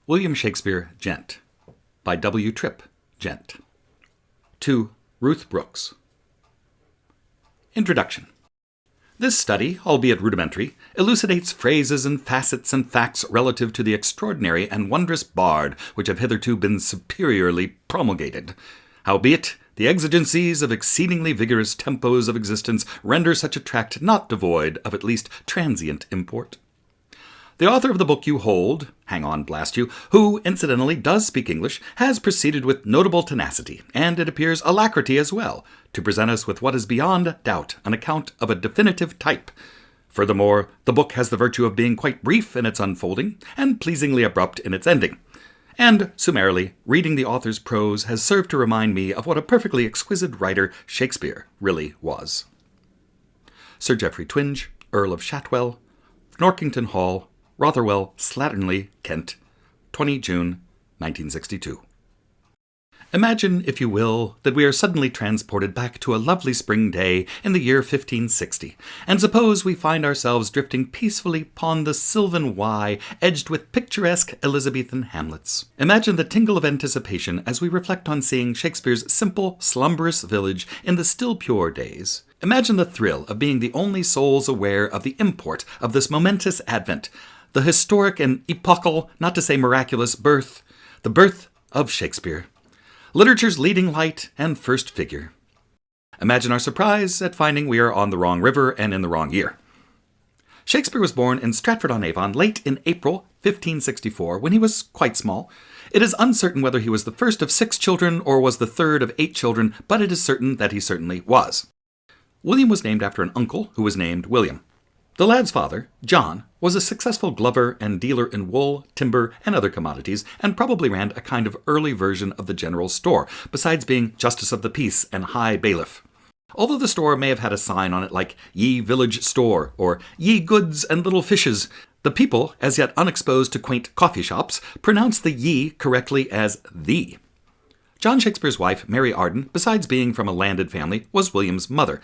William Shakespeare, Gent, by W. Tripp, Gent. To Ruth Brooks. Introduction. This study, albeit rudimentary, elucidates phrases and facets and facts relative to the extraordinary and wondrous bard which have hitherto been superiorly promulgated. Howbeit, the exigencies of exceedingly vigorous tempos of existence render such a tract not devoid of at least transient import. The author of the book you hold, hang on, blast you, who, incidentally, does speak English, has proceeded with notable tenacity, and it appears alacrity as well, to present us with what is beyond doubt an account of a definitive type. Furthermore, the book has the virtue of being quite brief in its unfolding, and pleasingly abrupt in its ending. And, summarily, reading the author's prose has served to remind me of what a perfectly exquisite writer Shakespeare really was. Sir Geoffrey Twinge, Earl of Shotwell, Norkington Hall, Rotherwell, Slatternly, Kent, 20 June, 1962. Imagine, if you will, that we are suddenly transported back to a lovely spring day in the year 1560, and suppose we find ourselves drifting peacefully upon the sylvan Wye, edged with picturesque Elizabethan hamlets. Imagine the tingle of anticipation as we reflect on seeing Shakespeare's simple, slumberous village in the still pure days. Imagine the thrill of being the only souls aware of the import of this momentous advent, the historic and epochal, not to say miraculous, birth, the birth of Shakespeare, literature's leading light and first figure. Imagine our surprise at finding we are on the wrong river and in the wrong year. Shakespeare was born in Stratford-on-Avon late in April 1564, when he was quite small. It is uncertain whether he was the first of 6 children or was the third of 8 children, but it is certain that he certainly was. William was named after an uncle who was named William. The lad's father, John, was a successful glover and dealer in wool, timber, and other commodities, and probably ran a kind of early version of the general store, besides being justice of the peace and high bailiff. Although the store may have had a sign on it like Ye Village Store, or Ye Goods and Little Fishes, the people, as yet unexposed to quaint coffee shops, pronounced the ye correctly as the. John Shakespeare's wife, Mary Arden, besides being from a landed family, was William's mother.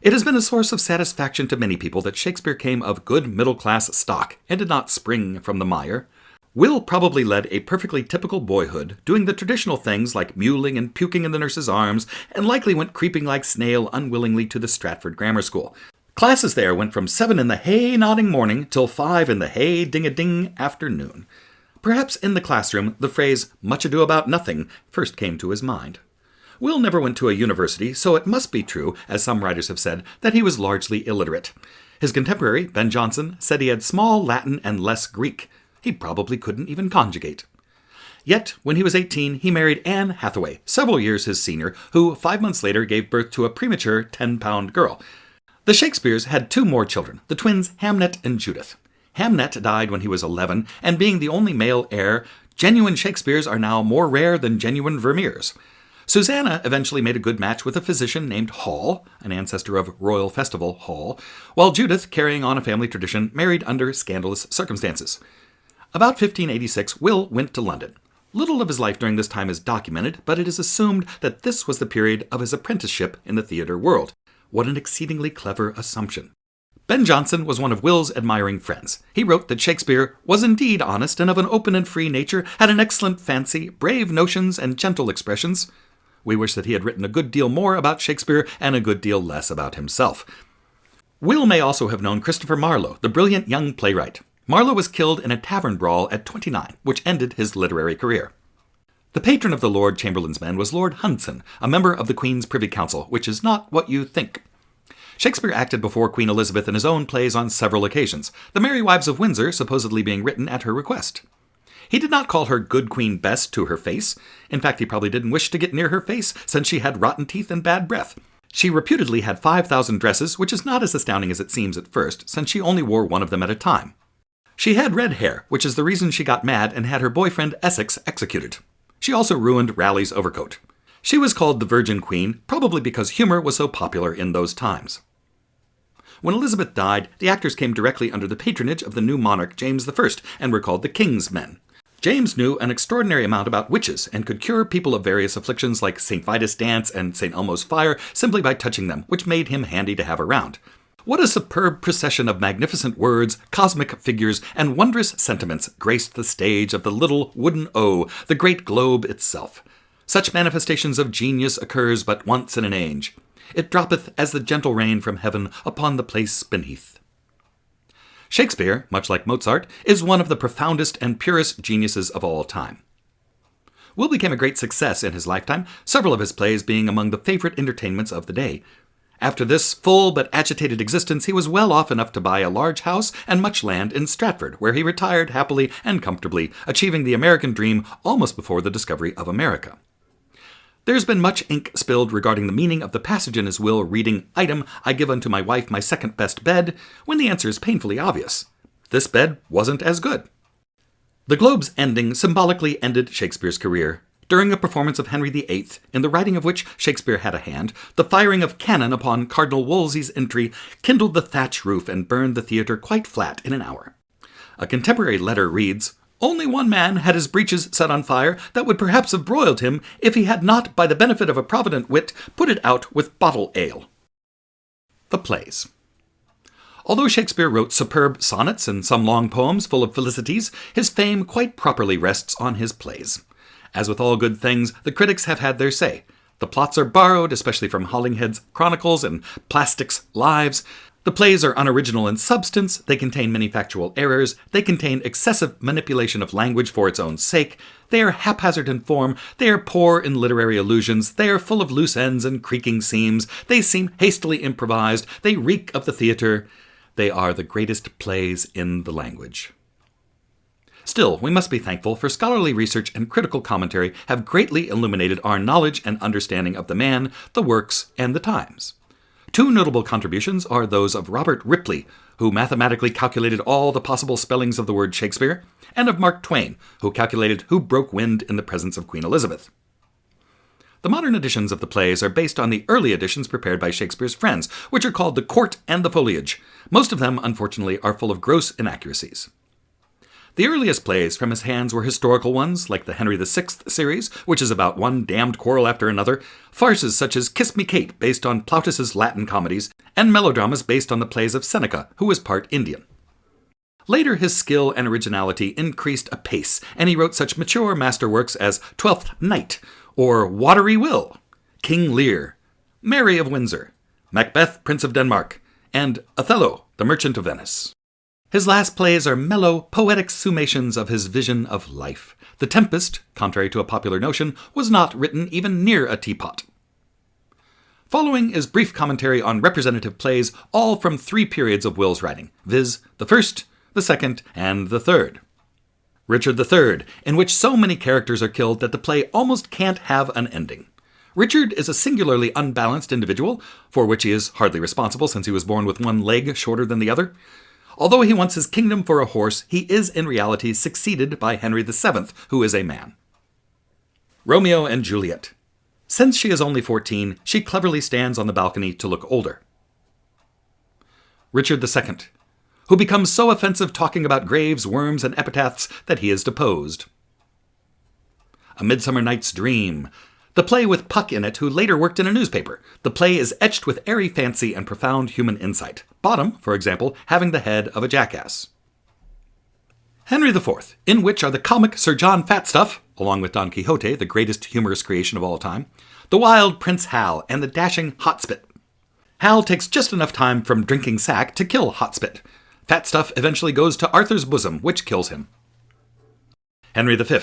It has been a source of satisfaction to many people that Shakespeare came of good middle-class stock and did not spring from the mire. Will probably led a perfectly typical boyhood, doing the traditional things like mewling and puking in the nurse's arms, and likely went creeping like snail unwillingly to the Stratford Grammar School. Classes there went from 7 in the hay-nodding morning till 5 in the hay-ding-a-ding afternoon. Perhaps in the classroom the phrase, "much ado about nothing," first came to his mind. Will never went to a university, so it must be true, as some writers have said, that he was largely illiterate. His contemporary, Ben Jonson, said he had small Latin and less Greek. He probably couldn't even conjugate. Yet, when he was 18, he married Anne Hathaway, several years his senior, who 5 months later gave birth to a premature 10-pound girl. The Shakespeares had 2 more children, the twins Hamnet and Judith. Hamnet died when he was 11, and being the only male heir, genuine Shakespeares are now more rare than genuine Vermeers. Susanna eventually made a good match with a physician named Hall, an ancestor of Royal Festival Hall, while Judith, carrying on a family tradition, married under scandalous circumstances. About 1586, Will went to London. Little of his life during this time is documented, but it is assumed that this was the period of his apprenticeship in the theatre world. What an exceedingly clever assumption. Ben Jonson was one of Will's admiring friends. He wrote that Shakespeare was indeed honest and of an open and free nature, had an excellent fancy, brave notions, and gentle expressions. We wish that he had written a good deal more about Shakespeare and a good deal less about himself. Will may also have known Christopher Marlowe, the brilliant young playwright. Marlowe was killed in a tavern brawl at 29, which ended his literary career. The patron of the Lord Chamberlain's men was Lord Hunsdon, a member of the Queen's Privy Council, which is not what you think. Shakespeare acted before Queen Elizabeth in his own plays on several occasions, The Merry Wives of Windsor supposedly being written at her request. He did not call her Good Queen Bess to her face. In fact, he probably didn't wish to get near her face, since she had rotten teeth and bad breath. She reputedly had 5,000 dresses, which is not as astounding as it seems at first, since she only wore one of them at a time. She had red hair, which is the reason she got mad and had her boyfriend Essex executed. She also ruined Raleigh's overcoat. She was called the Virgin Queen, probably because humor was so popular in those times. When Elizabeth died, the actors came directly under the patronage of the new monarch James I and were called the King's Men. James knew an extraordinary amount about witches and could cure people of various afflictions like St. Vitus' dance and St. Elmo's fire simply by touching them, which made him handy to have around. What a superb procession of magnificent words, cosmic figures, and wondrous sentiments graced the stage of the little wooden O, the great globe itself. Such manifestations of genius occurs but once in an age. It droppeth as the gentle rain from heaven upon the place beneath. Shakespeare, much like Mozart, is one of the profoundest and purest geniuses of all time. Will became a great success in his lifetime, several of his plays being among the favorite entertainments of the day. After this full but agitated existence, he was well off enough to buy a large house and much land in Stratford, where he retired happily and comfortably, achieving the American dream almost before the discovery of America. There's been much ink spilled regarding the meaning of the passage in his will reading, "Item, I give unto my wife my second best bed," when the answer is painfully obvious. This bed wasn't as good. The globe's ending symbolically ended Shakespeare's career. During a performance of Henry VIII, in the writing of which Shakespeare had a hand, the firing of cannon upon Cardinal Wolsey's entry kindled the thatch roof and burned the theatre quite flat in an hour. A contemporary letter reads, "Only one man had his breeches set on fire that would perhaps have broiled him if he had not, by the benefit of a provident wit, put it out with bottle ale." The plays. Although Shakespeare wrote superb sonnets and some long poems full of felicities, his fame quite properly rests on his plays. As with all good things, the critics have had their say. The plots are borrowed, especially from Hollinghead's Chronicles and Plastick's Lives. The plays are unoriginal in substance, they contain many factual errors, they contain excessive manipulation of language for its own sake, they are haphazard in form, they are poor in literary allusions, they are full of loose ends and creaking seams, they seem hastily improvised, they reek of the theatre. They are the greatest plays in the language. Still, we must be thankful, for scholarly research and critical commentary have greatly illuminated our knowledge and understanding of the man, the works, and the times. Two notable contributions are those of Robert Ripley, who mathematically calculated all the possible spellings of the word Shakespeare, and of Mark Twain, who calculated who broke wind in the presence of Queen Elizabeth. The modern editions of the plays are based on the early editions prepared by Shakespeare's friends, which are called The Court and the Foliage. Most of them, unfortunately, are full of gross inaccuracies. The earliest plays from his hands were historical ones, like the Henry VI series, which is about one damned quarrel after another, farces such as Kiss Me Kate, based on Plautus's Latin comedies, and melodramas based on the plays of Seneca, who was part Indian. Later, his skill and originality increased apace, and he wrote such mature masterworks as Twelfth Night, or Watery Will, King Lear, Mary of Windsor, Macbeth, Prince of Denmark, and Othello, the Merchant of Venice. His last plays are mellow, poetic summations of his vision of life. The Tempest, contrary to a popular notion, was not written even near a teapot. Following is brief commentary on representative plays, all from three periods of Will's writing, viz., the first, the second, and the third. Richard III, in which so many characters are killed that the play almost can't have an ending. Richard is a singularly unbalanced individual, for which he is hardly responsible since he was born with one leg shorter than the other. Although he wants his kingdom for a horse, he is in reality succeeded by Henry VII, who is a man. Romeo and Juliet. Since she is only 14, she cleverly stands on the balcony to look older. Richard II, who becomes so offensive talking about graves, worms, and epitaphs that he is deposed. A Midsummer Night's Dream. The play with Puck in it, who later worked in a newspaper. The play is etched with airy fancy and profound human insight. Bottom, for example, having the head of a jackass. Henry IV, in which are the comic Sir John Fatstuff, along with Don Quixote, the greatest humorous creation of all time, the wild Prince Hal, and the dashing Hotspit. Hal takes just enough time from drinking sack to kill Hotspit. Fatstuff eventually goes to Arthur's bosom, which kills him. Henry V.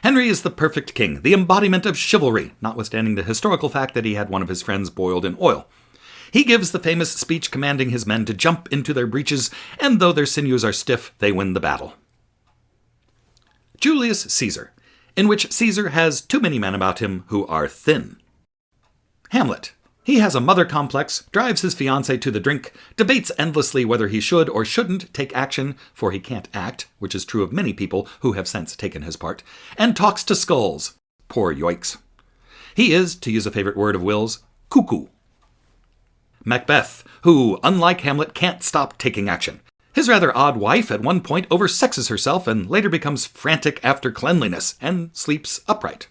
Henry is the perfect king, the embodiment of chivalry, notwithstanding the historical fact that he had one of his friends boiled in oil. He gives the famous speech commanding his men to jump into their breeches, and though their sinews are stiff, they win the battle. Julius Caesar, in which Caesar has too many men about him who are thin. Hamlet. He has a mother complex, drives his fiancée to the drink, debates endlessly whether he should or shouldn't take action, for he can't act, which is true of many people who have since taken his part, and talks to skulls. Poor yoiks. He is, to use a favorite word of Will's, cuckoo. Macbeth, who, unlike Hamlet, can't stop taking action. His rather odd wife at one point oversexes herself and later becomes frantic after cleanliness and sleeps upright.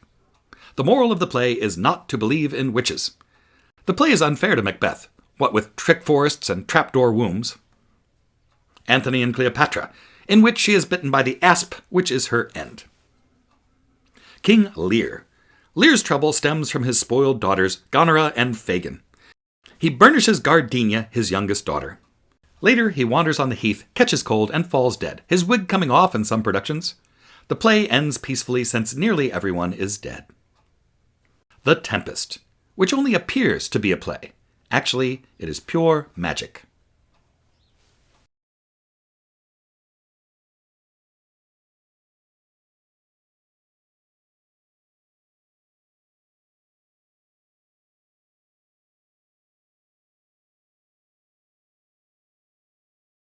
The moral of the play is not to believe in witches. The play is unfair to Macbeth. what with trick forests and trapdoor wombs. Antony and Cleopatra, in which she is bitten by the asp, which is her end. King Lear. Lear's trouble stems from his spoiled daughters, Goneril and Fagin. He burnishes Gardenia, his youngest daughter. Later, he wanders on the heath, catches cold, and falls dead, his wig coming off in some productions. The play ends peacefully since nearly everyone is dead. The Tempest, which only appears to be a play. Actually, it is pure magic.